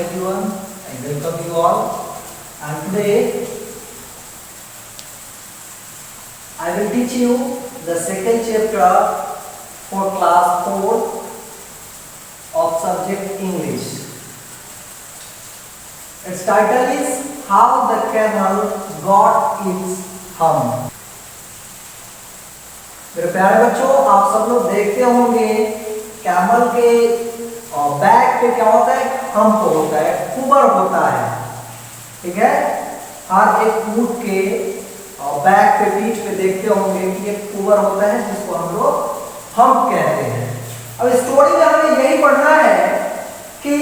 everyone. I welcome you all. And today I will teach you the second chapter for class 4 of subject English. Its title is How the Camel Got Its Hump. मेरे प्यारे बच्चों, आप सब लोग देखते होंगे camel के back पे क्या होता है, हम्प होता है, कुबर होता है, ठीक है। हर एक ऊंट के बैक पे, पीठ पे देखते होंगे कि एक कुबर होता है जिसको हम लोग हम्प कहते हैं। अब स्टोरी में हमें यही पढ़ना है कि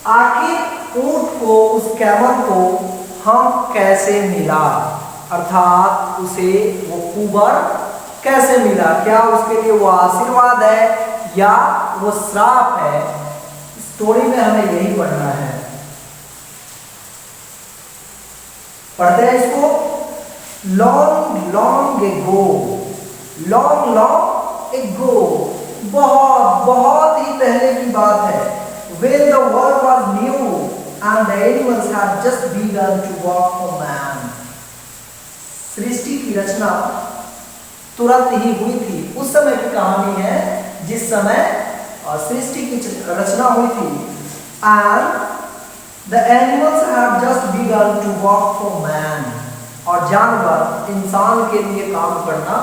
आखिर ऊंट को, उस कैमल को हम्प कैसे मिला, अर्थात उसे वो कुबर कैसे मिला। क्या उसके लिए वो आशीर्वाद है या वो श्राप है। स्टोरी में हमें यही पढ़ना है। पढ़ते हैं इसको। Long long ago, long long ago, बहुत बहुत ही पहले की बात है। When the world was new and the animals had just begun to walk for man. सृष्टि की रचना तुरंत ही हुई थी। उस समय की कहानी है जिस समय सृष्टि की रचना हुई थी। And the animals have just begun to walk for man. और जानवर इंसान के लिए काम करना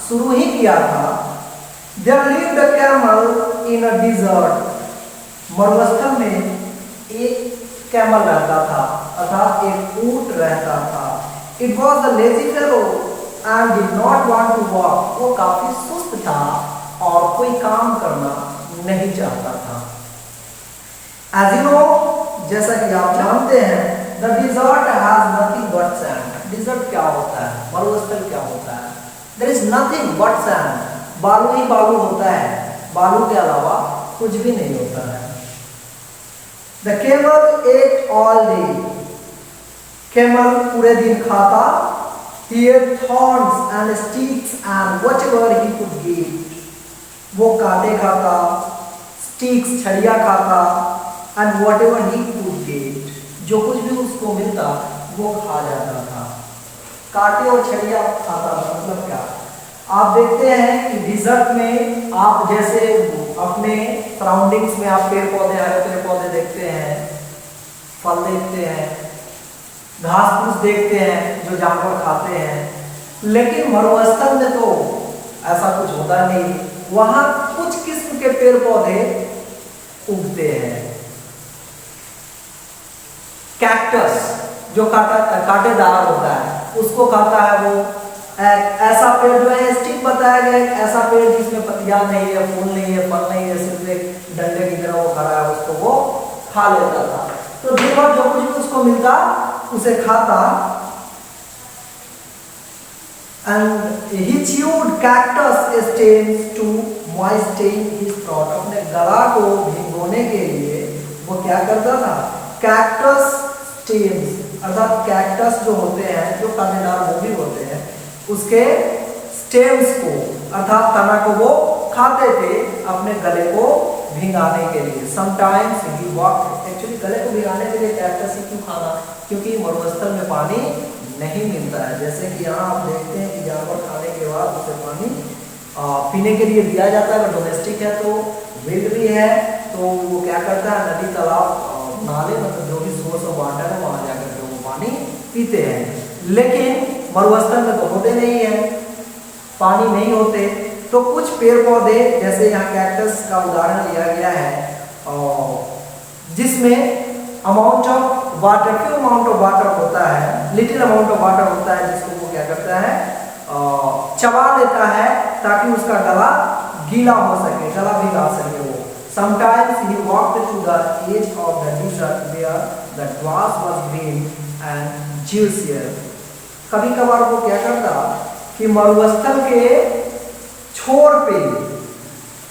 शुरू ही किया था। There lived a camel in a desert. मरुस्थल में एक कैमल रहता था, अर्थात एक ऊंट रहता था। It was a lazy fellow and did not want to walk. वो काफी सुस्त था और कोई काम करना नहीं चाहता था। As you know, जैसा कि आप जानते हैं, the desert has nothing but sand. Desert क्या होता है, मरुस्थल क्या होता है? There is nothing but sand. बालू ही बालू होता है, बालू के अलावा कुछ भी नहीं होता है। The camel ate all day. Camel पूरे दिन खाता। He ate thorns and sticks and whatever he could get. वो कांटे खाता, स्टिक्स छड़िया खाता, and whatever he could get. जो कुछ भी उसको मिलता वो खा जाता था। कांटे और छड़िया खाता मतलब क्या? आप देखते हैं कि डिजर्ट में आप जैसे अपने सराउंडिंग्स में आप पेड़ पौधे, हरे पेड़ पौधे देखते हैं, फल देखते हैं, घास फूस देखते हैं जो जानवर खाते हैं। लेकिन मरुस्थल में तो ऐसा कुछ होता नहीं। वहां कुछ किस्म के पेड़ पौधे उगते हैं। कैक्टस जो कांटेदार होता है उसको खाता है वो। ऐसा पेड़ जो है, स्टिक बताया गया, ऐसा पेड़ जिसमें पत्तियां नहीं है, फूल नहीं है, फल नहीं है, सिर्फ एक डंडे की तरह वो खड़ा है, उसको वो खा लेता था। तो दिन भर जो कुछ भी उसको मिलता उसे खाता। And he chewed cactus stems to moisten his throat. अपने गला को भिगोने के लिए वो क्या करता था? कैक्टस स्टेम्स, अर्थात कैक्टस जो होते हैं, जो कांटेदार वो भी होते हैं, उसके स्टेम्स को अर्थात तना को वो खाते थे अपने गले को भिगाने के लिए। Sometimes he walked. एक्चुअली गले को भिगाने के लिए कैक्टस ही क्यों खाना? क्योंकि मरुस्थल में पानी नहीं मिलता है। जैसे कि यहाँ आप देखते हैं कि जानवर खाने के बाद उसे पानी पीने के लिए दिया जाता है। अगर डोमेस्टिक है तो विल्ड भी है तो वो क्या करता है, नदी तालाब नाले मतलब जो भी सोर्स ऑफ वाटर है वहाँ जाकर के वो पानी पीते हैं। लेकिन मरुस्थल में तो होते नहीं है, पानी नहीं होते। तो कुछ पेड़ पौधे जैसे यहाँ कैक्टस का उदाहरण लिया गया है जिसमें amount of water, few amount of water होता है, लिटिल अमाउंट ऑफ वाटर होता है, जिसको वो क्या करता है, चबा लेता है ताकि उसका गला गीला हो सके, गला भिगा सके वो। Sometimes he walked to the edge of the desert where the grass was green and juicier. कभी कभार वो क्या करता कि मरुस्थल के छोर पे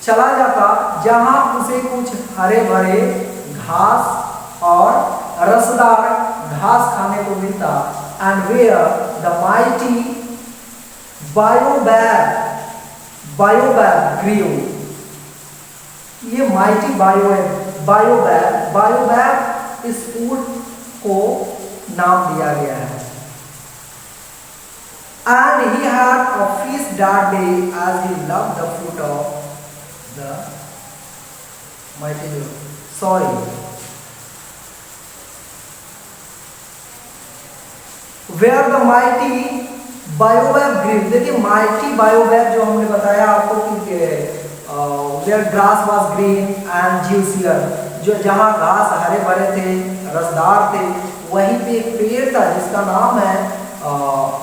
चला जाता जहां उसे कुछ हरे भरे घास और रसदार घास खाने को मिलता। And where the mighty baobab grew. ये माइटी बायोबैब इस फूड को नाम दिया गया है। And he had a feast that day as he loved the fruit of the mighty Lord. Sorry. Where the mighty baobab grew. देखिए माइटी बायोवेब जो हमने बताया आपको कि where grass was green and juicier, जो जहाँ घास हरे भरे थे, रसदार थे, वहीं पे एक पेड़ था जिसका नाम है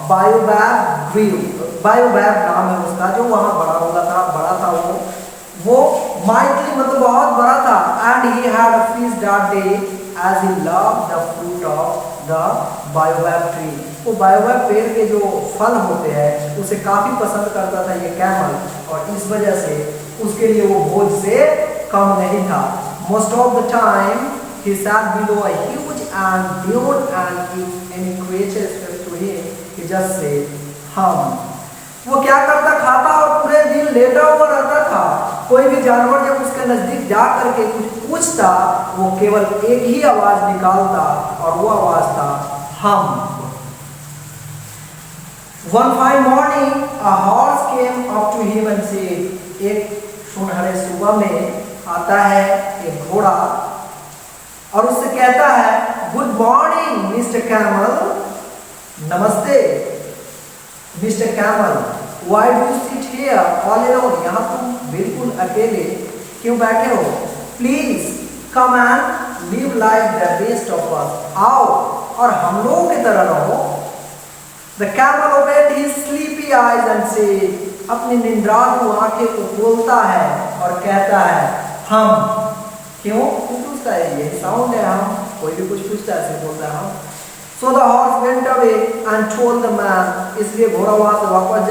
बायोवेब ग्रीव। बायोवेब नाम है उसका, जो वहाँ बड़ा था वो माइटी मतलब बहुत बड़ा था। And he had a feast that day as he loved the fruit of the baobab tree. वो बायोवेब पेड़ के जो फल होते हैं उसे काफी पसंद करता था ये कैमल, और इस वजह से उसके लिए वो बोझ से कम नहीं था। Most of the time he sat below a huge and beyond, and if any creature spoke to him he just said hum। वो क्या करता, खाता और पूरे दिन लेटा हुआ रहता था। कोई भी जानवर जब उसके नजदीक जा करके कुछ पूछता, वो केवल एक ही आवाज निकालता, और वो आवाज था हम। One fine morning, a horse came up to him and said, एक सुनहरे सुबह में आता है एक घोड़ा और उससे कहता है, गुड मॉर्निंग मिस्टर कैमल। नमस्ते mister camel, why do sit here all alone. यहाँ तुम बिल्कुल अकेले क्यों बैठे हो? Please come and live like the rest of us. आओ और हम लोगों की तरह रहो। The camel opened his sleepy eyes and said, अपनी निंद्रालु आंखें को खोलता है और कहता है हम। क्यों पूछता है? यही साउंड है हम। कोई भी कुछ पूछता है ऐसे बोलता है हम। So the horse went away and told the man, इसलिए घोड़ा वहां से वापस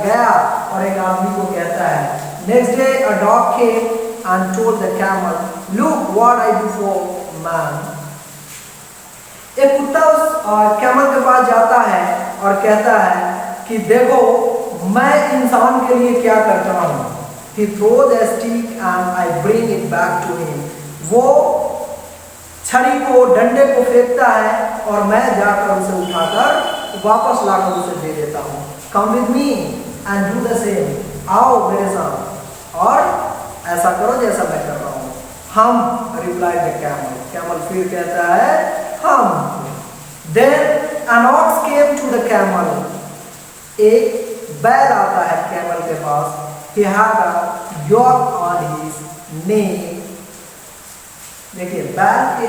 गया और एक आदमी को कहता है। Next day a dog came and told the camel, look what I do for man। एक कुत्ता उस कैमल के पास जाता है और कहता है कि देखो मैं इंसान के लिए क्या करता हूँ। He throws a stick and I bring it back to him। वो छड़ी को, डंडे को फेंकता है और मैं जाकर उसे उठाकर वापस लाकर उसे दे देता हूँ। Come with me and do the same। आओ मेरे साथ और ऐसा करो जैसा मैं कर रहा हूँ। हम, replied the camel। कैमल फिर कहता है हम। Then an ox came to the camel। एक बैल आता है कैमल के पास। He had a yoke on his neck। देखिए बैल के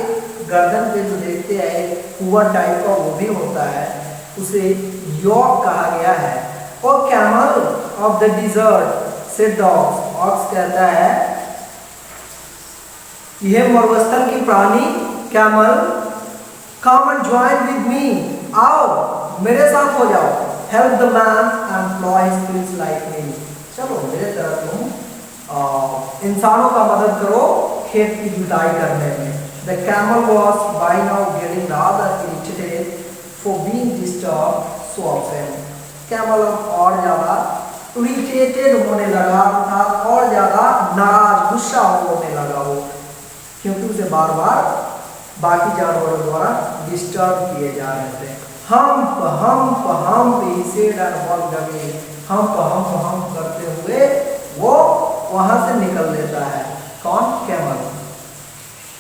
गर्दन पे जो देखते हैं कुआं टाइप का वो भी होता है, उसे योक कहा गया है। और camel of the desert said the ox. Ox कहता है यह मरुस्थल की प्राणी camel, come and join with me. आओ मेरे साथ हो जाओ। Help the man and plough his fields like me. चलो मेरे तरह तुम इंसानों का मदद करो खेत की जुताई करने में। The camel was by now getting rather irritated for being disturbed so often। Camel और ज्यादा इरिटेटेड होने लगा, अर्थात और ज्यादा नाराज, गुस्सा होने लगा वो, क्योंकि उसे बार बार बाकी जानवरों द्वारा डिस्टर्ब किए जा रहे थे। Hump hump hump he said and walked away। Hump hump hump करते हुए वो वहां से निकल लेता है। कौन? कैमल।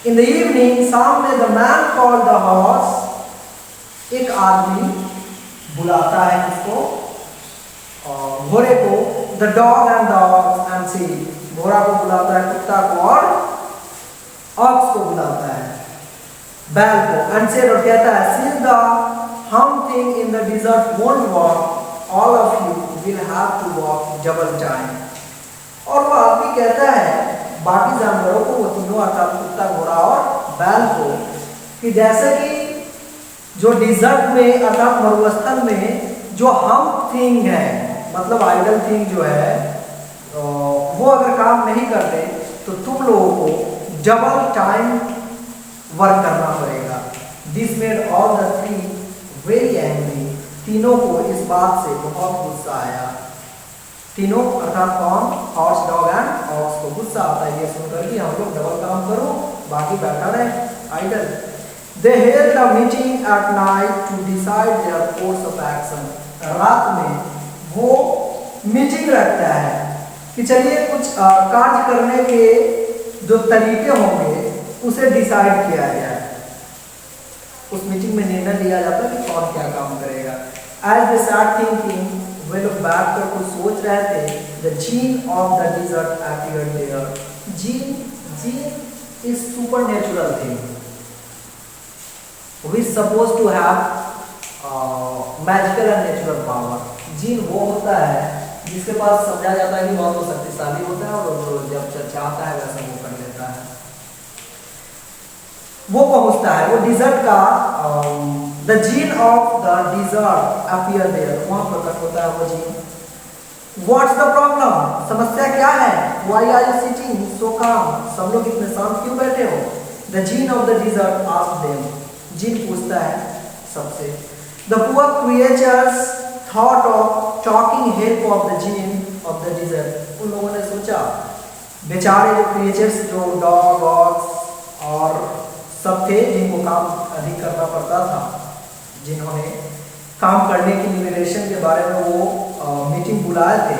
In the evening, शाम में the man called the horse। एक आदमी बुलाता है इसको, घोड़े को, the dog and the ox and said। घोड़ा को बुलाता है, कुत्ता को और ox को बुलाता है, बैल को, and said और कहता है since the hum thing in the desert won't walk, all of you will have to walk double time। और वो आदमी कहता है बाकी जानवरों को, वो तीनों अर्थात कुत्ता, घोड़ा और बैल को, कि जैसे कि जो डिजर्ट में अर्थात मरुस्थल में जो हम थिंग है, मतलब आइडल थिंग जो है, वो अगर काम नहीं करते तो तुम लोगों को डबल टाइम वर्क करना पड़ेगा। This made all the three very angry. तीनों को इस बात से बहुत गुस्सा आया। तीनों अर्थात कौन? हॉर्स, डॉग एंड ऑक्स को गुस्सा आता है ये सुनकर कि हम लोग डबल काम करो, बाकी बैठा रहे idol. They held a meeting at night to decide their course of action. रात में वो मीटिंग रखता है कि चलिए कुछ कार्य करने के जो तरीके होंगे उसे डिसाइड किया जाए। उस मीटिंग में निर्णय लिया जाता है कि कौन क्या काम करेगा। As they sat thinking, वे लोग बैठकर कुछ सोच रहे थे, the gene of the desert appeared there. Gene is supernatural thing. We supposed to have magical and natural power. Gene वो होता है जिसके पास समझा जाता है कि बहुत शक्तिशाली होता है और जब चाहता है वैसा वो कर लेता है। वो पहुंचता है, वो डिजर्ट का the genie of the desert appear there, वहां प्रकट होता है वो जीन। व्हाट्स द प्रॉब्लम, समस्या क्या है? Why are you sitting so calm, सब लोग इतने शांत क्यों बैठे हो? The genie of the desert asked them, genie पूछता है सबसे। The poor creatures thought of talking help of the genie of the desert, उन लोगों ने सोचा बेचारे जो क्रिएचर्स जो डॉग वॉक्स और सब थे जिनको काम अधिक करना पड़ता था, जिन्होंने काम करने की लिमिटेशन के बारे में वो मीटिंग बुलाए थे,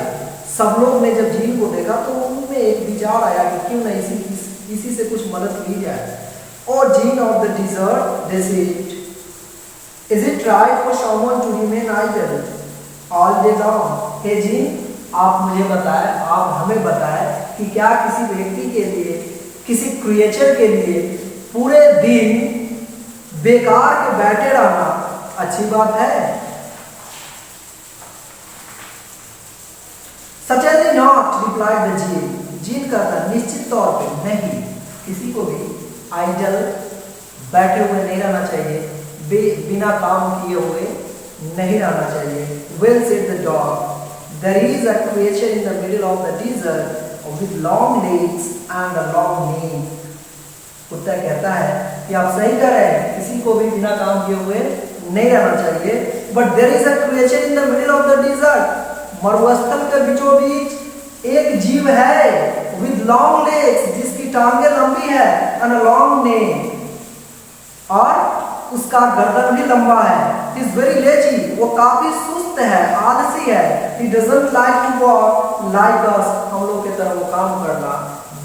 सब लोग ने जब जीन को देखा तो उनमें एक विचार आया कि क्यों ना इसी से कुछ मदद ली जाए। और genie of the desert they said, is it right for someone to remain idle all day long? Hey genie, आप मुझे बताएं, आप हमें बताएं कि क्या किसी व्यक्ति के लिए, किसी क्रिएचर के लिए पूरे दिन बेकार के बैठे रहना अच्छी बात है? Certainly not, replied the gene. Gene कहता निश्चित तौर पे नहीं, किसी को भी आइडल बैठे हुए नहीं रहना चाहिए, बिना काम किए हुए नहीं रहना चाहिए। Well said the dog, there is a creature in the middle of the desert with long legs and a long name। कुत्ता कहता है कि आप सही कह रहे हैं, किसी को भी बिना काम किए हुए नहीं रहना चाहिए। But there is a creature in the middle of the desert, मरुस्थल के बीचों बीच एक जीव है with long legs, जिसकी टांगे लंबी है, and a long name, और उसका गर्दन भी लंबा है। He is very lazy, वो काफी सुस्त है, आलसी है। He doesn't like to walk like us, हम लोग की तरह वो काम करना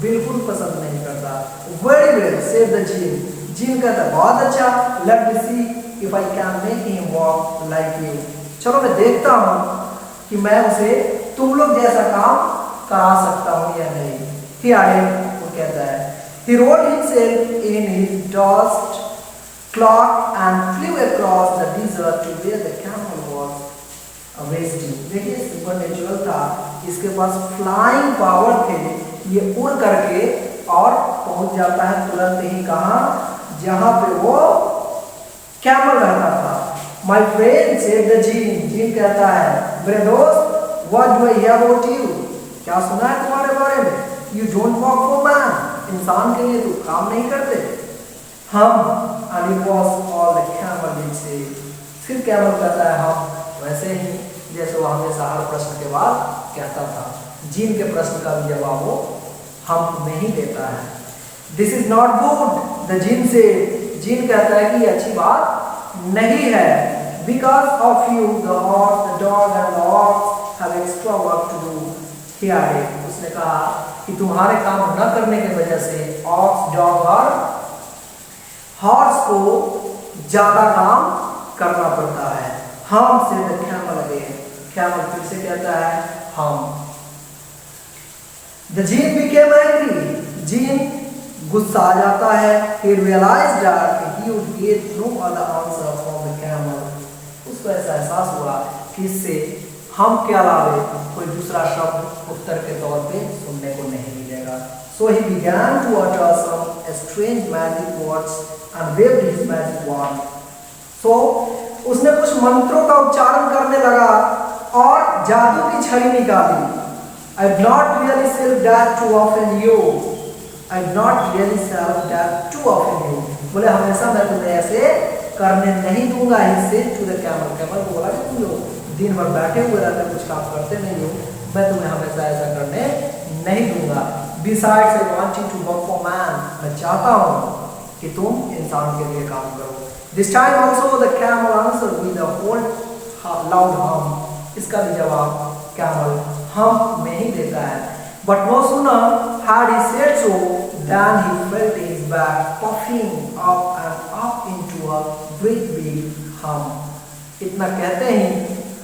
बिल्कुल पसंद नहीं करता। Very well, said the gene. Gene कहता है बहुत अच्छा, let me see if I can make him walk like you। चलो मैं देखता हूँ कि मैं उसे तुम लोग जैसा काम करा सकता हूँ या नहीं। He added, वो कहता है, he rolled himself in his dust cloak and flew across the desert to where the camel was resting। देखिए सुपरनेचुरल था, इसके पास फ्लाइंग पावर थे, ये उड़ करके और पहुंच जाता है तुरंत ही कहाँ, जहां पे वो कैमल रहता था। My friend, said the gene. Gene कहता है, मेरे दोस्त, what do I hear about you? क्या सुना है तुम्हारे बारे में? You don't work for man, इंसान के लिए तुम काम नहीं करते। हम, and it was all the camel did say। फिर कैमल कहता है हम, वैसे ही जैसे वो हमेशा हर प्रश्न के बाद कहता था। जीन के प्रश्न का भी जवाब वो हम नहीं देता है। This is not good, the gene से। जीन कहता है कि अच्छी बात नहीं है। Because of you, the horse, the dog and the ox have extra work to do। He added, उसने कहा कि तुम्हारे काम न करने की वजह से ऑक्स, डॉग और हॉर्स को ज्यादा काम करना पड़ता है। हम से द कैमल अगेन, कैमल फिर से कहता है हम। The gene became angry, gene गुस्सा आ जाता है। He realized that he would get no other answer from the camel। उसको ऐसा एहसास हुआ कि इससे हम के अलावे कोई दूसरा शब्द उत्तर के तौर पे सुनने को नहीं मिलेगा। So he began to utter some strange magic words and waved his magic wand। So उसने कुछ मंत्रों का उच्चारण करने लगा और जादू की छड़ी निकाली। I did not really self that to offend you। I did not really self that to offend you। बोले हमेशा मैं तुम्हें ऐसे करने नहीं दूंगा। इससे to the camel, कैमल को बोला कि तुम लोग दिन भर बैठे हुए रहते, कुछ काम करते नहीं हो, मैं तुम्हें हमेशा ऐसा करने नहीं दूंगा। Besides, I want you to work for man। मैं चाहता हूँ कि तुम इंसान के लिए काम करो। This time also the camel answer with a hold loud हम। इसका भी जवाब कैमल हम में ही देता है। But no sooner had he said so than he felt his back puffing up and up into a great big hum. इतना कहते ही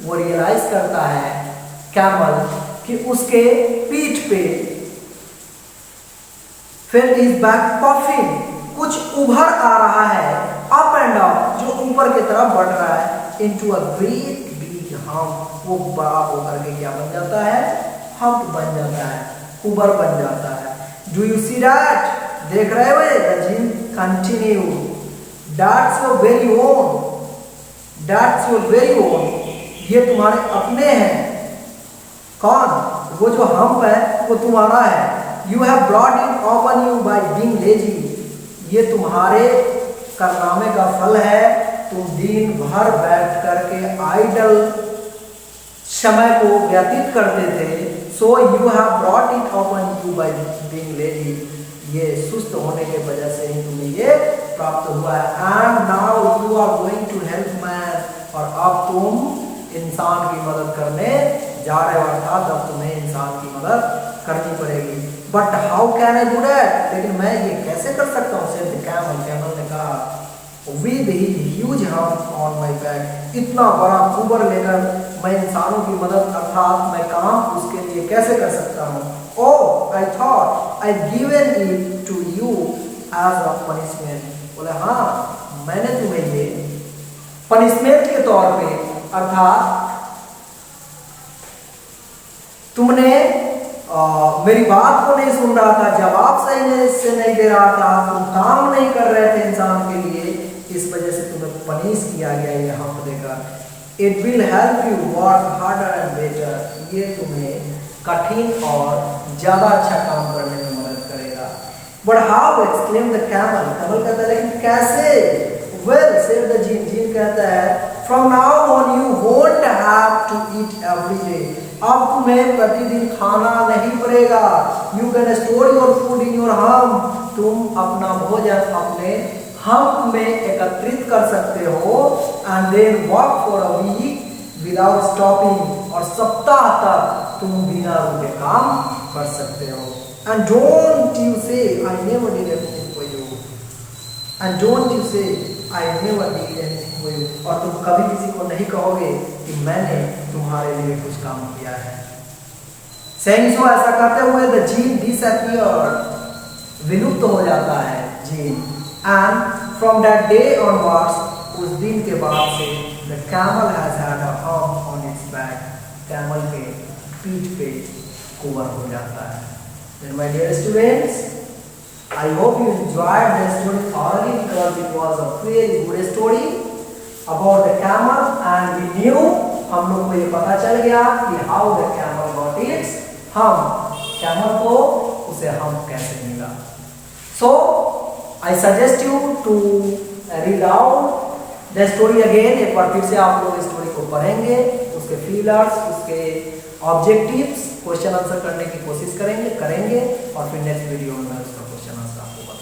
वो रियलाइज करता है कैमल कि उसके पीठ पे felt his back puffing, कुछ उभर आ रहा है, अप एंड अप, जो ऊपर की तरफ बढ़ रहा है, into a great big hum. वो बड़ा होकर के क्या बन जाता है? हम्प बन जाता है, उबर बन जाता है। Do you see that? देख रहे हो? The gene continue. That's your very own. That's your very own. ये तुम्हारे अपने हैं। कौन? वो जो हम्प है वो तुम्हारा है। You have brought it upon you by being lazy. ये तुम्हारे कारनामे का फल है। तुम दिन भर बैठ करके आइडल समय को व्यतीत करते थे। So you have brought it upon you by being lazy. ये सुस्त होने के वजह से ही तुम्हें ये प्राप्त हुआ है। And now you are going to help man. और अब तुम इंसान की मदद करने जा रहे हो, अर्थात अब तुम्हें इंसान की मदद करनी पड़ेगी। But how can I do that? लेकिन मैं ये कैसे कर सकता हूँ? said the camel. कैमल ने कहा with his huge hump on my back. इतना बड़ा कुबर लेकर मैं इंसानों की मदद अर्थात मैं काम उसके लिए कैसे कर सकता हूँ? Oh, I thought I'd given it to you as a punishment. बोले हाँ, मैंने तुम्हें ये पनिशमेंट के तौर पे, अर्थात तुमने मेरी बात को नहीं सुन रहा था, जवाब सही से नहीं दे रहा था, तुम काम नहीं कर रहे थे इंसान के लिए, इस वजह से तुम्हें पनिश किया गया ये हम्प देकर। It will help you work harder and better. ये तुम्हें कठिन और ज्यादा अच्छा काम करने में मदद करेगा। But how? exclaimed the camel. Camel कहता है लेकिन कैसे? Well, said the gene. gene कहता है from now on you won't have to eat every day. अब तुम्हें प्रतिदिन खाना नहीं पड़ेगा। You can store your food in your hump. तुम अपना भोजन अपने हम्प में एकत्रित कर सकते हो। And then work for a week without stopping. और सप्ताह तक तुम बिना रुके काम कर सकते हो। And don't you say I never did anything for you. And don't you say I never did anything for you. और तुम कभी किसी को नहीं कहोगे कि मैंने तुम्हारे लिए कुछ काम किया है। Saying so, ऐसा करते हुए the gene disappeared. विलुप्त हो जाता है gene. And from that day onwards, उस दिन के बाद से the camel has had a hump on its back. Camel के पीठ पे कुबर हो जाता है। Then my dear students, I hope you enjoyed the story thoroughly because it was a very good story about the camel and we knew, हम लोग को ये पता चल गया कि how the camel got its hump. Camel को उसे hump कैसे मिला। So I suggest you to read out the story again. एक बार फिर से आप लोग स्टोरी को पढ़ेंगे, उसके फीलर्स, उसके ऑब्जेक्टिव्स, क्वेश्चन आंसर करने की कोशिश करेंगे और फिर नेक्स्ट वीडियो में मैं उसका क्वेश्चन आंसर आपको बताऊंगा।